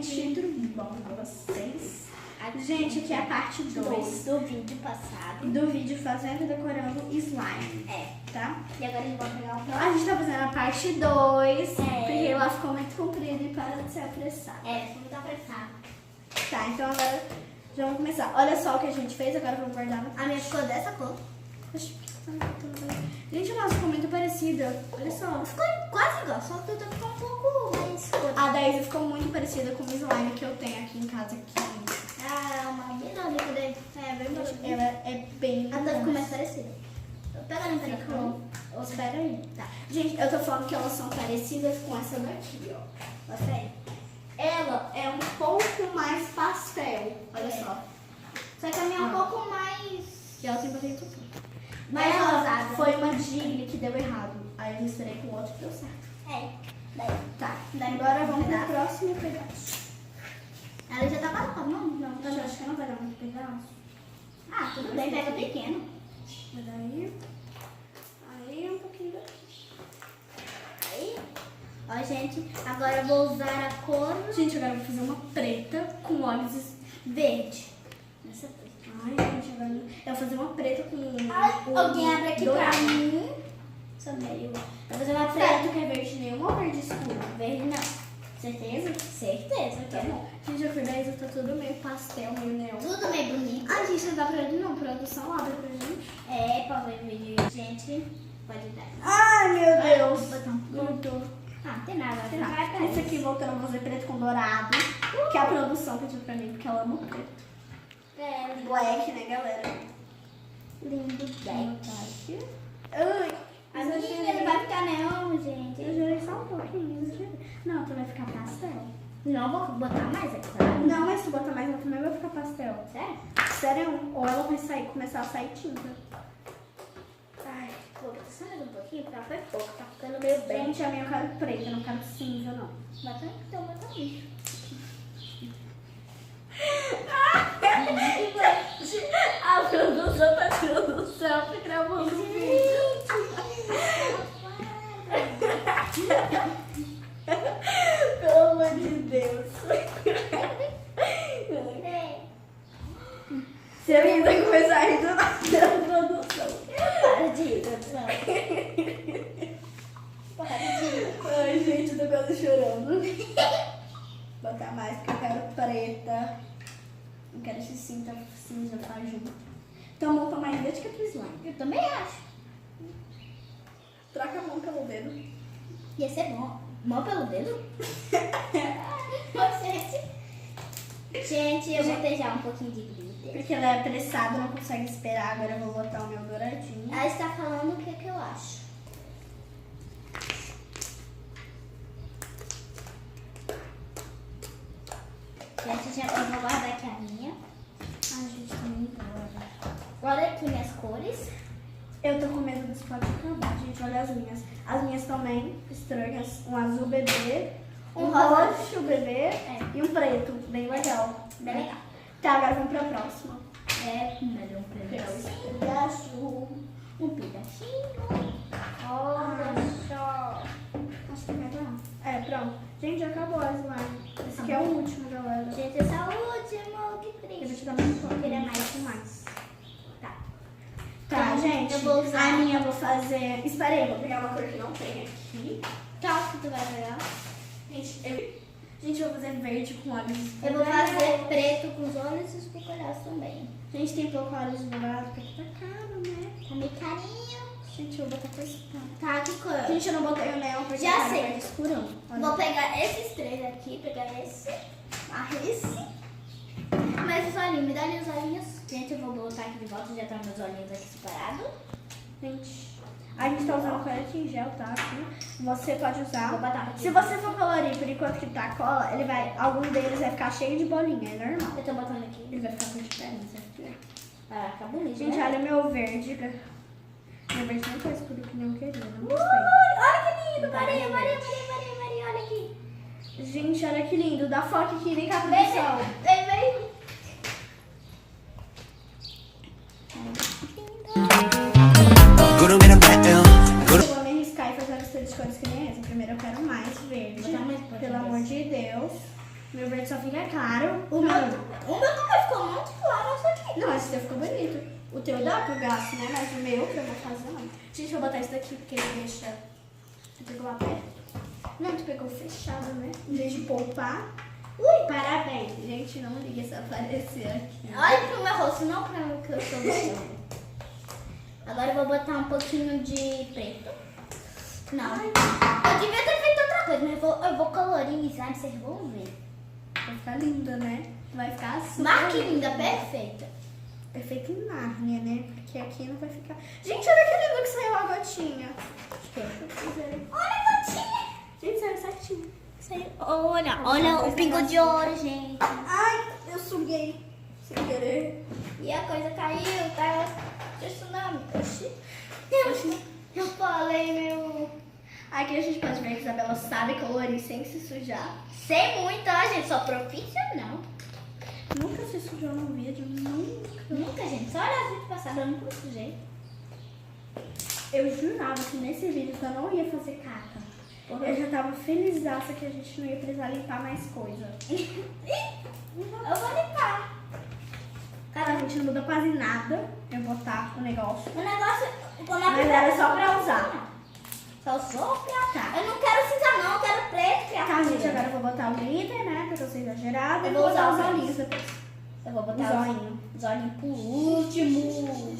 gente, tudo bom com vocês? Gente, aqui é a parte 2 do vídeo passado. Do vídeo fazendo e decorando slime. Tá? E agora a gente vai pegar o A gente tá fazendo a parte 2, porque ela ficou muito comprida e para de ser apressada. ficou muito apressado. Tá, então agora já vamos começar. Olha só o que a gente fez, agora vamos guardar no... A minha ficou dessa cor. Gente, nossa, ficou muito parecida. Olha só. Ficou quase igual, só que eu tô ficando um pouco mais escura. A da Isa ficou muito parecida com o slime que eu tenho aqui em casa. Uma menor daí. É bem bonita. Ela é bem... A da ficou mais parecida. Pega a limpa Ficou. Espera aí. Tá. Gente, eu tô falando que elas são parecidas com essa daqui, ó. Você aí. Ela é um pouco mais pastel. Olha só. Só que a minha é um pouco mais... E ela tem bastante tudo. Mais Ela rosada. foi uma Jiggly que deu errado. Aí eu misturei com outro que deu certo. Daí. Tá. Agora vamos pro próximo pedaço. Ela já tava nova, não. Eu acho que não vai dar muito pedaço. Ah, tudo bem, pega pequeno. Mas daí... Aí um pouquinho daqui. Aí. Ó, gente, agora eu vou usar a cor Gente, agora eu vou fazer uma preta com olhos verde. Essa preta. Ai, gente, agora eu vou fazer uma preta com Alguém abre aqui dourado. pra mim. Sou meio... Vou fazer uma preta que é verde nenhum ou verde escuro? Verde não. Certeza? Certeza, Tá bom. Gente, a cor da Isa tá tudo meio pastel, meio neon. Tudo meio bonito. Ai, gente, não dá pra ele não. Produção, abre pra gente. Pra ver vídeo. Gente, pode dar. Ai, meu Deus. Botão. Voltou. Ah, não tem nada. Tem nada. Esse aqui voltando a fazer preto com dourado. Que a produção pediu pra mim, porque ela ama o preto. Lindo. Black, né, galera? Lindo Vou black. botar aqui. Ai. Amiga, ele vai ficar neon, gente. Eu jurei só um pouquinho. Não, tu vai ficar pastel. Não vou botar mais, é claro. Não, mas se tu botar mais, ela também vai ficar pastel. Sério? Sério? Ou ela vai começar a sair tinta. Ai, vou botar só mais um pouquinho, porque ela foi pouco. Tá ficando meio bem. Gente, a minha eu quero preta, eu não quero cinza, não. Bota então, bota aí. A produção tá tirando o selfie gravando o vídeo. Pelo amor de Deus. Se a menina começar a rir do nada da produção. Para de ir, produção. Para de ir. Ai, gente, eu tô quase chorando. Vou botar mais porque eu quero preta. Não quero esse cinza tá junto. Então, monta mais verde que a tua slime. Eu também acho. Troca a mão pelo dedo. Ia ser bom. Mão pelo dedo? Gente, eu vou ter já um pouquinho de glitter. Porque ela é apressada, não consegue esperar. Agora eu vou botar o meu douradinho. Ela está falando o que eu acho. Gente, eu vou guardar aqui a minha. Ai, gente, tá muito boa. Guarda aqui minhas cores. Eu tô com medo desse pote acabar, gente. Olha as minhas. As minhas também estranhas. Um azul bebê, um rosa. roxo bebê e um preto. Bem legal. Bem legal. Tá, agora vamos pra próxima. Melhor um pedaço. Um pedacinho. Olha só. Acho que vai dar. Pronto. Gente, já acabou a slime. Esse aqui é o último, galera. Gente, essa última, que Eu vou triste. te dar mais um pouco. Eu queria mais. Tá, gente. Eu vou usar. A minha eu vou fazer... Espera aí, vou pegar uma cor que não tem aqui. Qual que tu vai pegar? Gente, eu vou fazer verde com olhos. Eu vou fazer preto com os olhos e os picolhados também. Gente, tem pouco olhos dourados, porque tá caro, né? Tá meio carinho. Gente, eu vou botar cor escura. Tá, que cor? Gente, eu não botei o neon porque Já tá sei. verde escurão. Olha. Vou pegar esses três aqui, pegar esse, esse. Mas os olhinhos, me dá ali os olhinhos. Gente, eu vou botar aqui de volta, já tá meus olhinhos aqui separados. Gente, a gente tá usando corante em gel, tá? Aqui. Você pode usar. Vou botar aqui. Se você for colorir por enquanto que tá a cola, ele vai, algum deles vai ficar cheio de bolinha, é normal. Eu tô botando aqui. Ele vai ficar com diferença. Vai ficar bonito, Gente, né? olha o meu verde. Meu verde não tá escuro que nem eu queria, não gostei. Olha que lindo, Maria, olha aqui. Gente, olha que lindo. Dá foco aqui, vem cá, Vem, produção. vem. Eu vou me arriscar e fazer as três cores que nem essa. Primeiro eu quero mais verde. Botar mais, Pelo amor de Deus. Meu verde só fica claro. O meu também ficou muito claro essa aqui. Não, esse daqui ficou bonito. O teu dá pro gasto, né? Mas o meu, que eu vou fazer, não. Gente, eu vou botar esse daqui porque ele deixa... Tu pegou aberto? Não, tu pegou fechado, né? Em vez de poupar. Ui, parabéns. Gente, não liga se aparecer aqui. Olha pro meu rosto, não pra o que eu estou botando. Agora eu vou botar um pouquinho de preto. Não. Eu devia ter feito outra coisa, mas eu vou colorizar, vocês vão ver. Vai ficar linda, né? Vai ficar assim. Marque linda, perfeita. Perfeito em Nárnia, né? Porque aqui não vai ficar... Gente, olha que lindo que saiu a gotinha. Olha a gotinha. Gente, saiu certinho. Olha o pingo de ouro, gente. Ai, eu suguei. Sem querer. E a coisa caiu, tá? Tsunami. Oxi. Eu falei, meu... Aqui a gente pode ver que a Isabela sabe colorir sem se sujar. Sei muito, ó, gente. Sou profissional. Nunca se sujou num vídeo, Nunca, gente. Só olha as vídeos passadas, eu nunca sujei. Eu jurava que nesse vídeo eu não ia fazer caca. Eu já tava felizaça que a gente não ia precisar limpar mais coisa. Eu vou limpar. Cara, a gente não muda quase nada. Eu botar o negócio. O negócio... Mas era só pra usar. Só pra... Tá. Eu não quero cinza não, eu quero preto. Tá, gente, agora eu vou botar o glitter, né? Porque eu sou exagerada. Eu E vou usar os os olhinhos depois. Eu vou Os botar olhinhos. os olhinhos por último.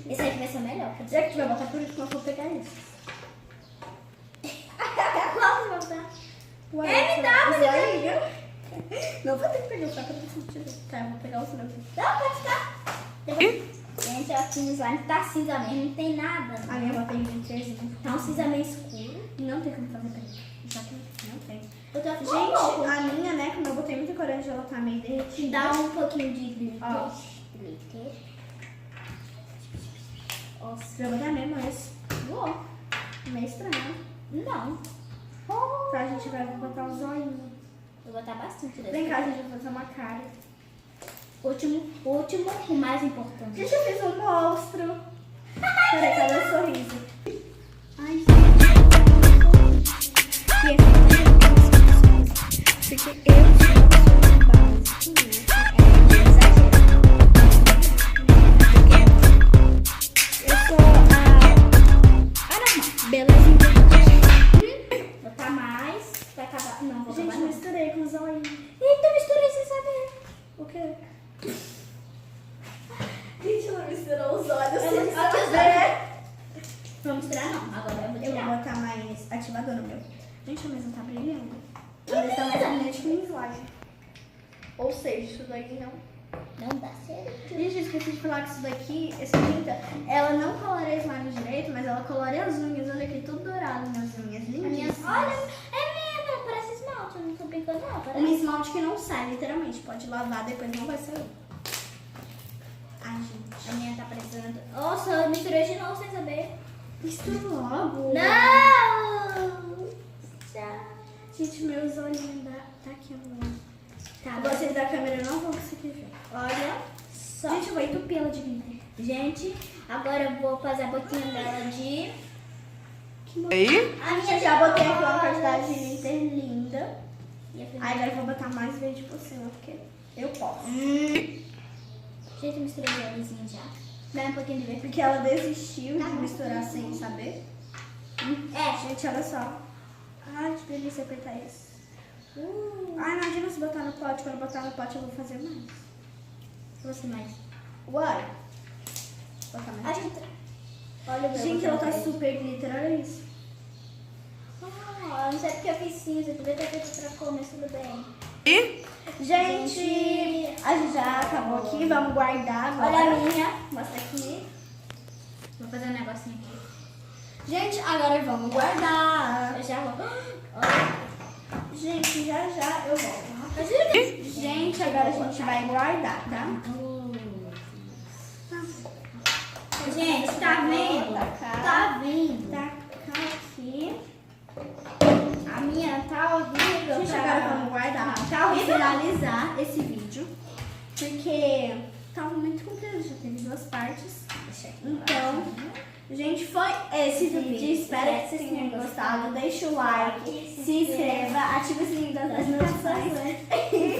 Esse aqui vai ser o melhor. Já que tu vai botar por último, eu vou pegar esse. Qual você vai botar? Ué, Me dá, os você olhinhos. Não vou ter que pegar o saco do sentido. Tá, eu vou pegar os meus. Não, pode ficar. Gente, aqui no slime tá cinza mesmo, não tem nada. A minha botei glitterzinho. Tá um cinza meio escuro. E não tem como fazer preto. Já que não tem. Eu tô Gente, a minha, né, como eu botei muita corante, ela tá meio derretida. dá um pouquinho de glitter. Ó. Glitter. Nossa, eu vou dar mesmo esse. Vou. Meio estranho. Não. Tá, a gente vai botar os olhinhos. Vou botar bastante desse. Vem cá, a gente vai fazer uma cara. Último, o mais importante. Gente, eu fiz um monstro. Peraí, cadê o sorriso? Ai, gente. E porque eu sou básico, eu sou a belezinha. Botar mais. Vai acabar. Não, vou Gente, acabar. misturei com os olhinhos. Eita, misturei sem saber. O quê? Gente, ela misturou os olhos Eu sem vou- saber. Não misturar não. Agora eu vou Eu vou tirar. botar mais ativador no meu. Gente, a mesa tá brilhando. A mesa tá mais brilhante que um slime. Ou seja, isso daqui não. Não dá certo. Gente, eu esqueci de falar que isso daqui, essa tinta, ela não coloreia slime direito, mas ela coloreia as unhas. Olha aqui, tudo dourado nas unhas. Lindas. Olha, é mesmo, parece esmalte. Eu não tô brincando não. Um Parece. esmalte que não sai, literalmente. Pode lavar, depois não vai sair. Ai, gente. A minha tá parecendo... Nossa, eu misturei de novo sem saber. Mistura logo. Não! Já. Gente, meus olhinhos tá aqui no... Tá, Vocês da câmera não vão conseguir ver. olha só. Gente, eu vou entupir ela de glitter. Gente, agora eu vou fazer a boquinha dela de... Aí? A minha Eu já botei aqui uma quantidade de glitter linda. E a primeira- Aí agora eu vou botar mais verde por cima, porque eu posso. Gente, eu misturei o olhozinho já. Dá um pouquinho de verde. Porque ela desistiu Tá de bom. misturar sem saber. É, Gente, olha só. Ai, que delícia apertar esse. Ai, imagina se botar no pote. Quando botar no pote eu vou fazer mais. você mais. Uai. Botar A mais. gente... Olha o meu. Gente, ela tá super glitter, olha isso. Ah, não sei porque eu fiz cinza, devia ter feito outra cor, mas tudo bem. E? Gente, a gente já acabou aqui. Vamos guardar agora. Olha a minha, mostra aqui. Vou fazer um negocinho aqui. Gente, agora vamos guardar. Eu já vou. Olha. Gente, já eu volto. Ajuda. Gente, agora a gente vai guardar, tá? Gente, tá vendo? Tá vendo? Tá aqui. A minha tá horrível. Gente, tá? agora vamos guardar. Tá Vou horrível. finalizar esse vídeo. Porque tava muito comprido, já teve 2 partes. Deixa aqui. Então, Gente, foi esse vídeo. Espero que vocês tenham gostado. Deixa o like, se inscreva, ative o sininho das notificações.